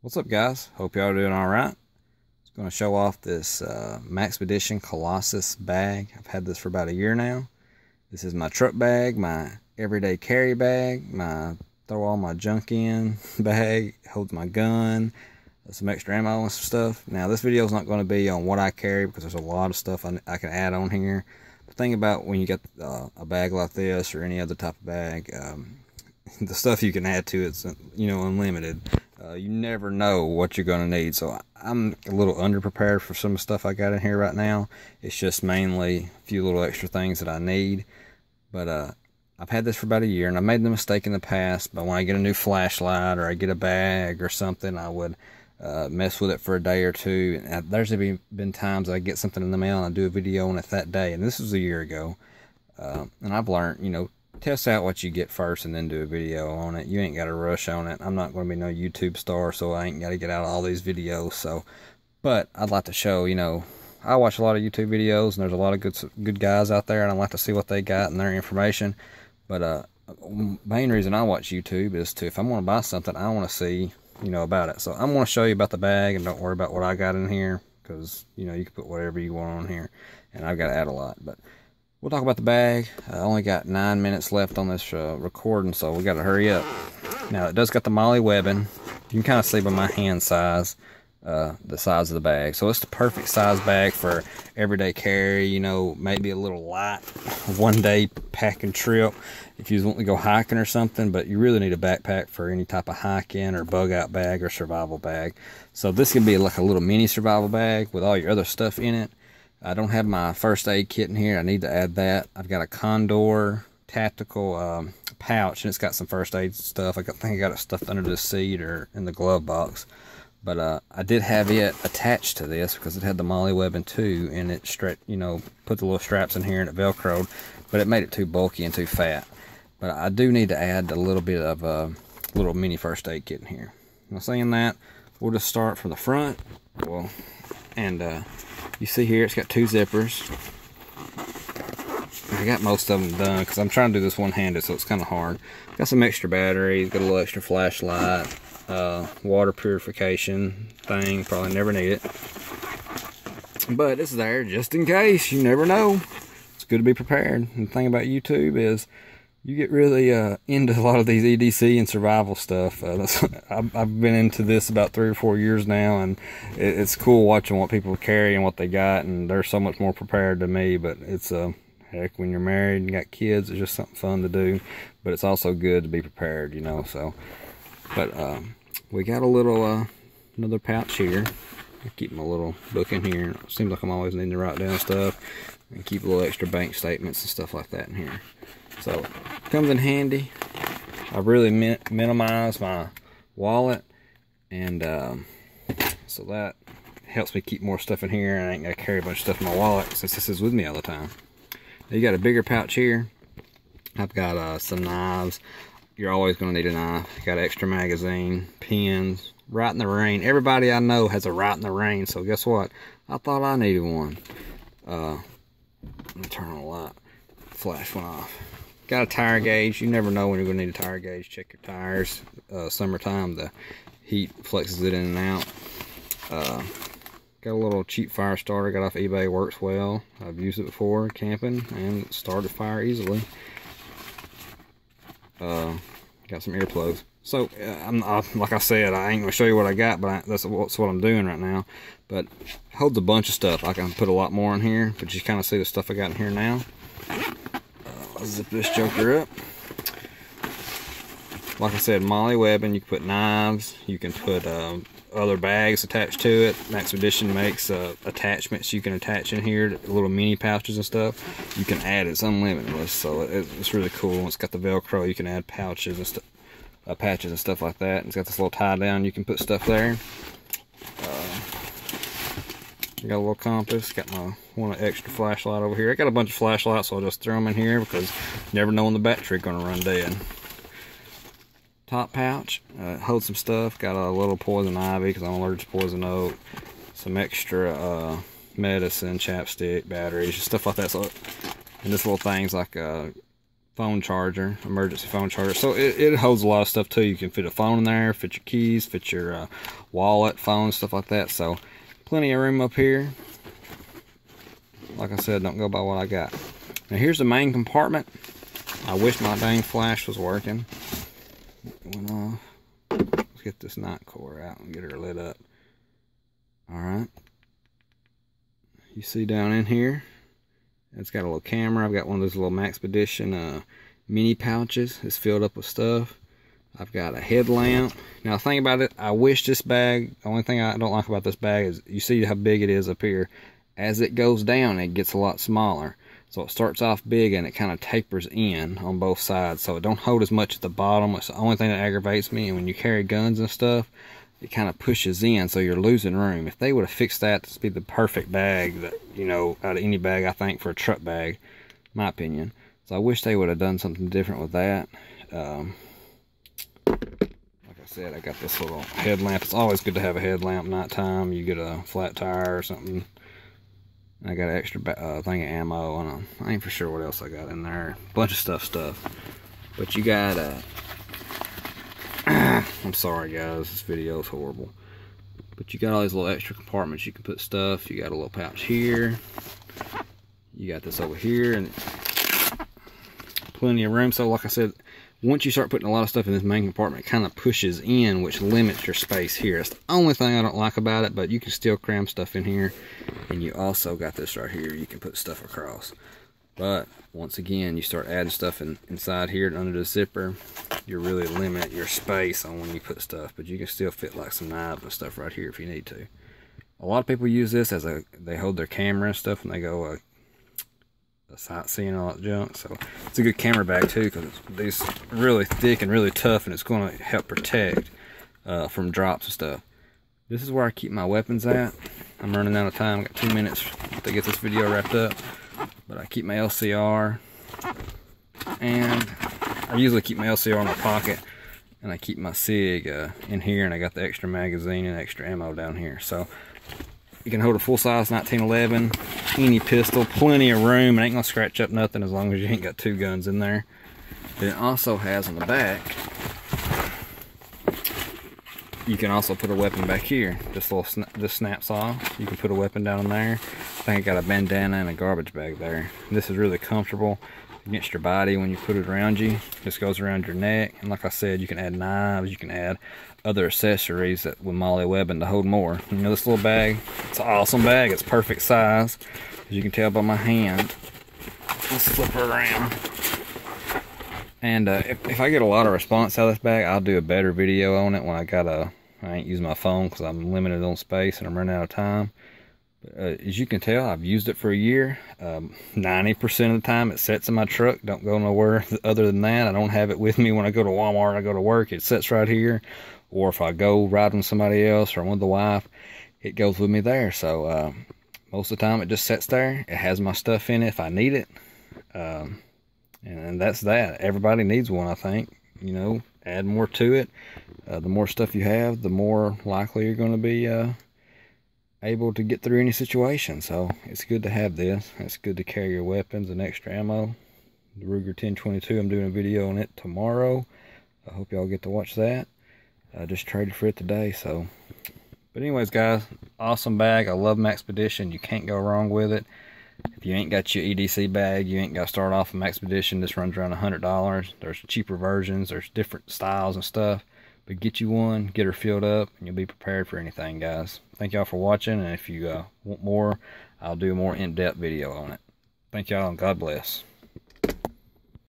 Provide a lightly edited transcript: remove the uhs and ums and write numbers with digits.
What's up, guys? Hope y'all are doing alright. Just going to show off this Maxpedition Colossus bag. I've had this for about a year now. This is my truck bag, my everyday carry bag, my throw all my junk in bag. It holds my gun, some extra ammo and some stuff. Now, this video is not going to be on what I carry because there's a lot of stuff I can add on here. The thing about when you get a bag like this or any other type of bag, the stuff you can add to it's unlimited. You never know what you're going to need, so I'm a little underprepared for some of the stuff I got in here right now. It's just mainly a few little extra things that I need. But I've had this for about a year, and I made the mistake in the past, but when I get a new flashlight or I get a bag or something, I would mess with it for a day or two. And there's been times I get something in the mail and I do a video on it that day, and this was a year ago. And I've learned, test out what you get first and then do a video on it. You ain't got to rush on it. I'm not going to be no YouTube star, so I ain't got to get out all these videos. But I'd like to show, I watch a lot of YouTube videos, and there's a lot of good guys out there, and I like to see what they got and their information. But main reason I watch YouTube is if I'm going to buy something, I want to see, about it. So I'm going to show you about the bag, and don't worry about what I got in here, because, you can put whatever you want on here, and I've got to add a lot. But we'll talk about the bag. I only got 9 minutes left on this recording, so we got to hurry up. Now, it does got the MOLLE webbing. You can kind of see by my hand size, the size of the bag. So it's the perfect size bag for everyday carry, maybe a little light one-day packing trip if you want to go hiking or something, but you really need a backpack for any type of hiking or bug-out bag or survival bag. So this can be like a little mini survival bag with all your other stuff in it. I don't have my first aid kit in here. I need to add that. I've got a Condor tactical pouch, and it's got some first aid stuff. I think I got it stuffed under the seat or in the glove box. But I did have it attached to this because it had the MOLLE webbing too, and it put the little straps in here and it velcroed, but it made it too bulky and too fat. But I do need to add a little bit of a little mini first aid kit in here. Now, saying that, we'll just start from the front. You see here, it's got 2 zippers. I got most of them done because I'm trying to do this one-handed, so it's kind of hard. Got some extra batteries, got a little extra flashlight, water purification thing. Probably never need it, but it's there just in case. You never know. It's good to be prepared. And the thing about YouTube is you get really into a lot of these EDC and survival stuff. I've been into this about 3 or 4 years now, and it's cool watching what people carry and what they got, and they're so much more prepared than me. But it's heck, when you're married and got kids, it's just something fun to do. But it's also good to be prepared, so. But we got a little another pouch here. I keep my little book in here. It seems like I'm always needing to write down stuff, and keep a little extra bank statements and stuff like that in here. So, comes in handy. I really minimize my wallet, and so that helps me keep more stuff in here, and I ain't got to carry a bunch of stuff in my wallet since this is with me all the time. Now, you got a bigger pouch here. I've got some knives. You're always going to need a knife. Got an extra magazine, pens, right in the rain. Everybody I know has a right in the rain, so guess what? I thought I needed one. Let me turn on the light. Flash went off. Got a tire gauge. You never know when you're going to need a tire gauge. Check your tires. Summertime, the heat flexes it in and out. Got a little cheap fire starter. Got off eBay. Works well. I've used it before camping and started fire easily. Got some earplugs. So, like I said, I ain't going to show you what I got, but that's what I'm doing right now. But it holds a bunch of stuff. I can put a lot more in here, but you kind of see the stuff I got in here now. Let's zip this joker up. Like I said, MOLLE webbing. You can put knives. You can put other bags attached to it. Maxpedition makes attachments you can attach in here, little mini pouches and stuff. You can add it. It's unlimited, so it's really cool. It's got the Velcro. You can add pouches and stuff, patches and stuff like that. It's got this little tie down. You can put stuff there. Got a little compass. Got my one extra flashlight over here. I got a bunch of flashlights, so I'll just throw them in here because you never know when the battery's going to run dead. Top pouch. Holds some stuff. Got a little poison ivy because I'm allergic to poison oak. Some extra medicine, chapstick, batteries, stuff like that. So, and this little thing's like phone charger, emergency phone charger. So it holds a lot of stuff too. You can fit a phone in there, fit your keys, fit your wallet, phone, stuff like that. So plenty of room up here. Like I said, don't go by what I got. Now here's the main compartment. I wish my dang flash was working. It went off. Let's get this night core out and get her lit up. Alright. You see down in here, it's got a little camera. I've got one of those little Maxpedition mini pouches. It's filled up with stuff. I've got a headlamp. Now the thing about it, I wish this bag, the only thing I don't like about this bag is you see how big it is up here. As it goes down, it gets a lot smaller. So it starts off big and it kind of tapers in on both sides. So it don't hold as much at the bottom. It's the only thing that aggravates me. And when you carry guns and stuff, it kind of pushes in, so you're losing room. If they would have fixed that to be the perfect bag that, you know, out of any bag, I think, for a truck bag, my opinion. So I wish they would have done something different with that. Like I said, I got this little headlamp. It's always good to have a headlamp nighttime. You get a flat tire or something. I got an extra thing of ammo, and I ain't for sure what else I got in there. Bunch of stuff. But you got I'm sorry guys, this video is horrible. But you got all these little extra compartments you can put stuff. You got a little pouch here. You got this over here, and plenty of room. So like I said, once you start putting a lot of stuff in this main compartment, it kind of pushes in, which limits your space here. That's the only thing I don't like about it, but you can still cram stuff in here. And you also got this right here, you can put stuff across. But once again, you start adding stuff inside here and under the zipper, you really limit your space on when you put stuff. But you can still fit like some knives and stuff right here if you need to. A lot of people use this as they hold their camera and stuff when they go sightseeing and all that junk. So it's a good camera bag too, because it's really thick and really tough, and it's going to help protect from drops and stuff. This is where I keep my weapons at. I'm running out of time. I got 2 minutes to get this video wrapped up. But I keep my LCR, and I usually keep my LCR in my pocket, and I keep my SIG in here, and I got the extra magazine and extra ammo down here. So you can hold a full-size 1911, any pistol, plenty of room. It ain't gonna scratch up nothing as long as you ain't got two guns in there. Then it also has on the back, you can also put a weapon back here. This snaps off. You can put a weapon down in there. I think I got a bandana and a garbage bag there. This is really comfortable against your body when you put it around you. This goes around your neck. And like I said, you can add knives. You can add other accessories that with Molly webbing to hold more. You know, this little bag, it's an awesome bag. It's perfect size. As you can tell by my hand. Let's flip her around. And if I get a lot of response out of this bag, I'll do a better video on it when I ain't using my phone because I'm limited on space and I'm running out of time. But, as you can tell, I've used it for a year. 90% of the time it sits in my truck. Don't go nowhere other than that. I don't have it with me when I go to Walmart. I go to work. It sits right here. Or if I go riding with somebody else or I'm with the wife, it goes with me there. So most of the time it just sits there. It has my stuff in it if I need it. And that's that. Everybody needs one, I think. You know, add more to it. The more stuff you have, the more likely you're going to be able to get through any situation. So it's good to have this. It's good to carry your weapons and extra ammo. The Ruger 1022, I'm doing a video on it tomorrow. I hope y'all get to watch that. I just traded for it today. So, but anyways, guys, awesome bag. I love Maxpedition. You can't go wrong with it. If you ain't got your EDC bag, you ain't got to start off with Maxpedition. This runs around $100. There's cheaper versions. There's different styles and stuff. But get you one, get her filled up, and you'll be prepared for anything, guys. Thank y'all for watching, and if you want more, I'll do a more in-depth video on it. Thank y'all, and God bless.